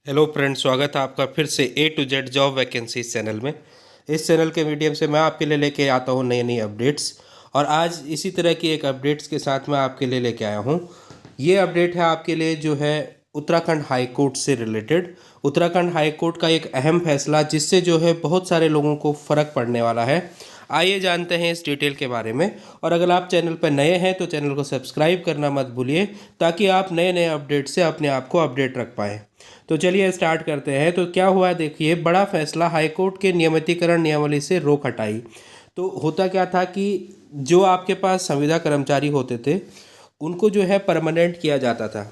Hello friend, स्वागत है आपका फिर से A to Z job vacancy channel में। इस चैनल के मीडियम से मैं आपके लिए लेके आता हूँ नई नई अपडेट्स। और आज इसी तरह की एक अपडेट्स के साथ मैं आपके लिए लेके आया हूँ। ये अपडेट है आपके लिए जो है उत्तराखंड हाई कोर्ट से रिलेटेड। उत्तराखंड हाई कोर्ट का एक अहम फैसला जिससे जो है बहुत सारे लोगों को फ़र्क पड़ने वाला है। आइए जानते हैं इस डिटेल के बारे में। और अगर आप चैनल पर नए हैं तो चैनल को सब्सक्राइब करना मत भूलिए, ताकि आप नए नए अपडेट से अपने आप को अपडेट रख पाएँ। तो चलिए स्टार्ट करते हैं। तो क्या हुआ, देखिए, बड़ा फैसला, हाईकोर्ट के नियमितीकरण नियमावली से रोक हटाई। तो होता क्या था कि जो आपके पास संविदा कर्मचारी होते थे उनको जो है परमानेंट किया जाता था।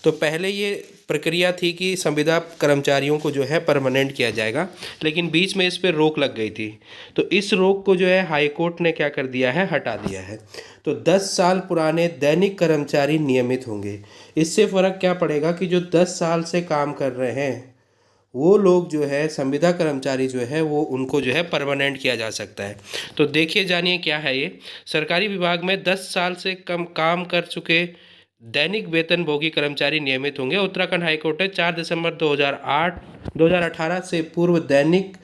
तो पहले ये प्रक्रिया थी कि संविदा कर्मचारियों को जो है परमानेंट किया जाएगा, लेकिन बीच में इस पर रोक लग गई थी। तो इस रोक को जो है हाई कोर्ट ने क्या कर दिया है, हटा दिया है। तो 10 साल पुराने दैनिक कर्मचारी नियमित होंगे। इससे फ़र्क क्या पड़ेगा कि जो 10 साल से काम कर रहे हैं वो लोग जो है संविदा कर्मचारी जो है वो उनको जो है परमानेंट किया जा सकता है। तो देखिए, जानिए क्या है ये। सरकारी विभाग में 10 साल से कम काम कर चुके दैनिक वेतनभोगी कर्मचारी नियमित होंगे। उत्तराखंड हाईकोर्ट ने 4 दिसंबर 2018 से पूर्व दैनिक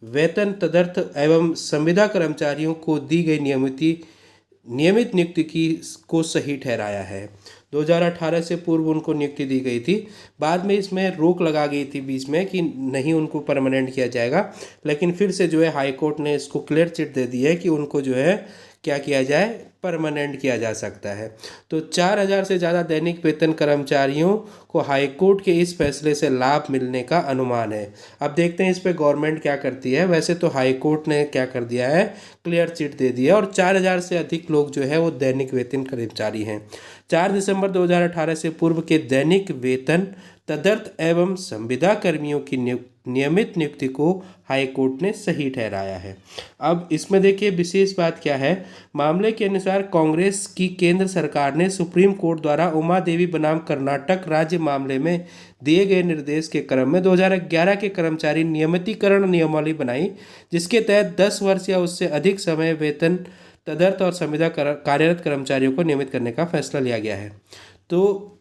वेतन तदर्थ एवं संविदा कर्मचारियों को दी गई नियमित नियुक्ति की को सही ठहराया है। 2018 से पूर्व उनको नियुक्ति दी गई थी। बाद में इसमें रोक लगा गई थी बीच में कि नहीं, उनको परमानेंट किया जाएगा। लेकिन फिर से जो है हाई कोर्ट ने इसको क्लियर चिट दे दी है कि उनको जो है क्या किया जाए, परमानेंट किया जा सकता है। तो 4,000 से ज़्यादा दैनिक वेतन कर्मचारियों को हाईकोर्ट के इस फैसले से लाभ मिलने का अनुमान है। अब देखते हैं इस पे गवर्नमेंट क्या करती है। वैसे तो हाईकोर्ट ने क्या कर दिया है, क्लियर चिट दे दिया, और 4,000 से अधिक लोग जो है वो दैनिक वेतन कर्मचारी हैं। 4 दिसंबर 2018 से पूर्व के दैनिक वेतन तदर्थ एवं संविदा कर्मियों की नियमित नियुक्ति को हाईकोर्ट ने सही ठहराया है। अब इसमें देखिए विशेष बात क्या है। मामले के अनुसार कांग्रेस की केंद्र सरकार ने सुप्रीम कोर्ट द्वारा उमा देवी बनाम कर्नाटक राज्य मामले में दिए गए निर्देश के क्रम में 2011 के कर्मचारी नियमितीकरण नियमावली बनाई, जिसके तहत 10 वर्ष या उससे अधिक समय वेतन तदर्थ और संविदा कार्यरत कर्मचारियों को नियमित करने का फैसला लिया गया है। तो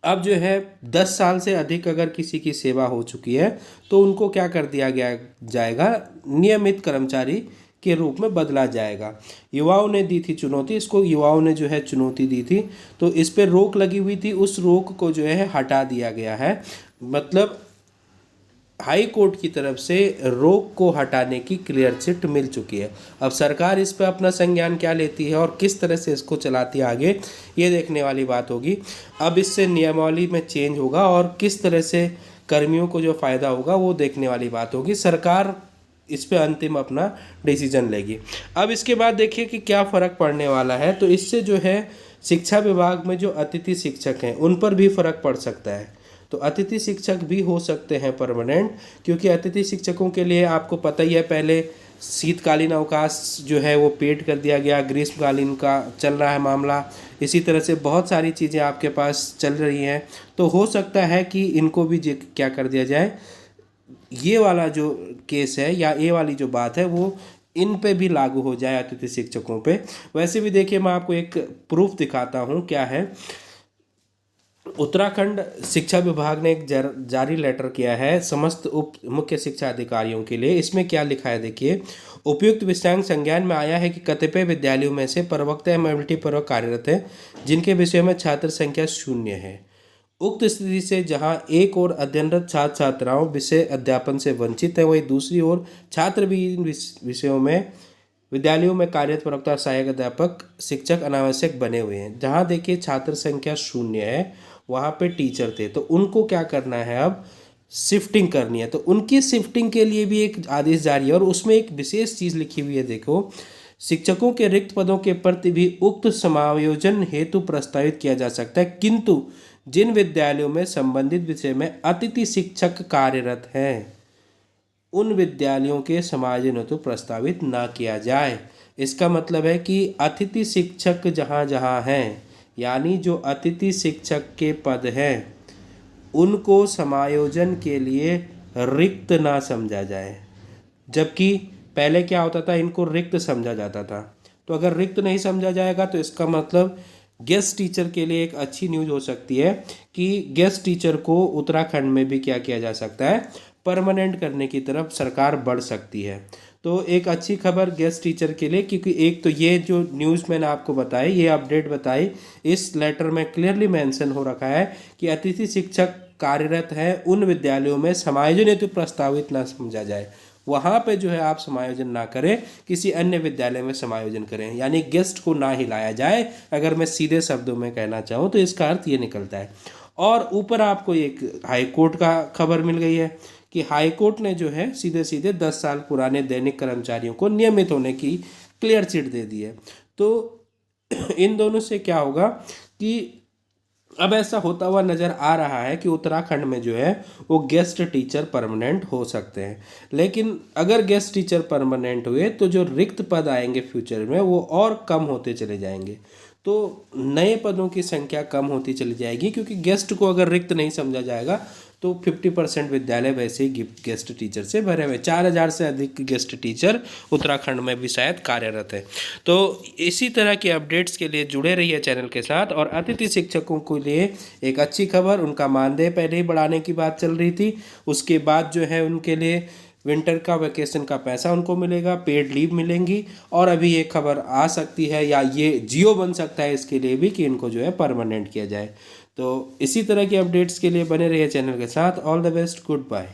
अब जो है 10 साल से अधिक अगर किसी की सेवा हो चुकी है तो उनको क्या कर दिया गया जाएगा, नियमित कर्मचारी के रूप में बदला जाएगा। युवाओं ने दी थी चुनौती, इसको युवाओं ने जो है चुनौती दी थी, तो इस पर रोक लगी हुई थी, उस रोक को जो है हटा दिया गया है। मतलब हाई कोर्ट की तरफ से रोक को हटाने की क्लियर चिट मिल चुकी है। अब सरकार इस पर अपना संज्ञान क्या लेती है और किस तरह से इसको चलाती है आगे, ये देखने वाली बात होगी। अब इससे नियमावली में चेंज होगा और किस तरह से कर्मियों को जो फ़ायदा होगा वो देखने वाली बात होगी। सरकार इस पे अंतिम अपना डिसीजन लेगी। अब इसके बाद देखिए कि क्या फ़र्क पड़ने वाला है। तो इससे जो है शिक्षा विभाग में जो अतिथि शिक्षक हैं उन पर भी फ़र्क पड़ सकता है। तो अतिथि शिक्षक भी हो सकते हैं परमानेंट, क्योंकि अतिथि शिक्षकों के लिए आपको पता ही है, पहले शीतकालीन अवकाश जो है वो पेड कर दिया गया, ग्रीष्मकालीन का चल रहा है मामला, इसी तरह से बहुत सारी चीज़ें आपके पास चल रही हैं। तो हो सकता है कि इनको भी क्या कर दिया जाए, ये वाला जो केस है या ये वाली जो बात है वो इन पे भी लागू हो जाए, अतिथि शिक्षकों पे। वैसे भी देखिए, मैं आपको एक प्रूफ दिखाता हूँ क्या है। उत्तराखंड शिक्षा विभाग ने एक जारी लेटर किया है समस्त उप मुख्य शिक्षा अधिकारियों के लिए। इसमें क्या लिखा है देखिए। उपयुक्त विषयांग संज्ञान में आया है कि कतिपय विद्यालयों में से प्रवक्ता एवं मल्टीपर्वक कार्यरत हैं जिनके विषयों में छात्र संख्या 0 है। उक्त स्थिति से जहां एक ओर अध्ययनरत छात्र छात्राओं विषय अध्यापन से वंचित है, वहीं दूसरी ओर छात्र भी इन विषयों में विद्यालयों में कार्यरत प्रवक्ता सहायक अध्यापक शिक्षक अनावश्यक बने हुए हैं। जहाँ देखिए छात्र संख्या 0 है, वहाँ पे टीचर थे, तो उनको क्या करना है, अब शिफ्टिंग करनी है। तो उनकी शिफ्टिंग के लिए भी एक आदेश जारी है और उसमें एक विशेष चीज़ लिखी हुई है, देखो, शिक्षकों के रिक्त पदों के प्रति भी उक्त समायोजन हेतु प्रस्तावित किया जा सकता है, किंतु जिन विद्यालयों में संबंधित विषय में अतिथि शिक्षक कार्यरत हैं उन विद्यालयों के समायोजन हेतु प्रस्तावित ना किया जाए। इसका मतलब है कि अतिथि शिक्षक जहाँ जहाँ हैं, यानी जो अतिथि शिक्षक के पद हैं उनको समायोजन के लिए रिक्त ना समझा जाए। जबकि पहले क्या होता था, इनको रिक्त समझा जाता था। तो अगर रिक्त नहीं समझा जाएगा तो इसका मतलब गेस्ट टीचर के लिए एक अच्छी न्यूज़ हो सकती है कि गेस्ट टीचर को उत्तराखंड में भी क्या किया जा सकता है, परमानेंट करने की तरफ सरकार बढ़ सकती है। तो एक अच्छी खबर गेस्ट टीचर के लिए, क्योंकि एक तो ये जो न्यूज़ मैंने आपको बताई, ये अपडेट बताई, इस लेटर में क्लियरली मेंशन हो रखा है कि अतिथि शिक्षक कार्यरत है उन विद्यालयों में समायोजन हेतु प्रस्तावित ना समझा जाए। वहाँ पे जो है आप समायोजन ना करें, किसी अन्य विद्यालय में समायोजन करें, यानी गेस्ट को ना हिलाया जाए। अगर मैं सीधे शब्दों में कहना चाहूँ तो इसका अर्थ ये निकलता है। और ऊपर आपको एक हाई कोर्ट का खबर मिल गई है कि हाई कोर्ट ने जो है सीधे सीधे 10 साल पुराने दैनिक कर्मचारियों को नियमित होने की क्लियर चिट दे दी है। तो इन दोनों से क्या होगा कि अब ऐसा होता हुआ नज़र आ रहा है कि उत्तराखंड में जो है वो गेस्ट टीचर परमानेंट हो सकते हैं। लेकिन अगर गेस्ट टीचर परमानेंट हुए तो जो रिक्त पद आएंगे फ्यूचर में वो और कम होते चले जाएंगे। तो नए पदों की संख्या कम होती चली जाएगी, क्योंकि गेस्ट को अगर रिक्त नहीं समझा जाएगा तो 50% विद्यालय वैसे ही गेस्ट टीचर से भरे हुए। 4000 से अधिक गेस्ट टीचर उत्तराखंड में भी शायद कार्यरत है। तो इसी तरह के अपडेट्स के लिए जुड़े रहिए चैनल के साथ। और अतिथि शिक्षकों के लिए एक अच्छी खबर, उनका मानदेय पहले ही बढ़ाने की बात चल रही थी, उसके बाद जो है उनके लिए विंटर का वैकेशन का पैसा उनको मिलेगा, पेड लीव मिलेंगी। और अभी ये खबर आ सकती है या ये जियो बन सकता है इसके लिए भी कि इनको जो है परमानेंट किया जाए। तो इसी तरह के अपडेट्स के लिए बने रहिए चैनल के साथ। All the best, good bye.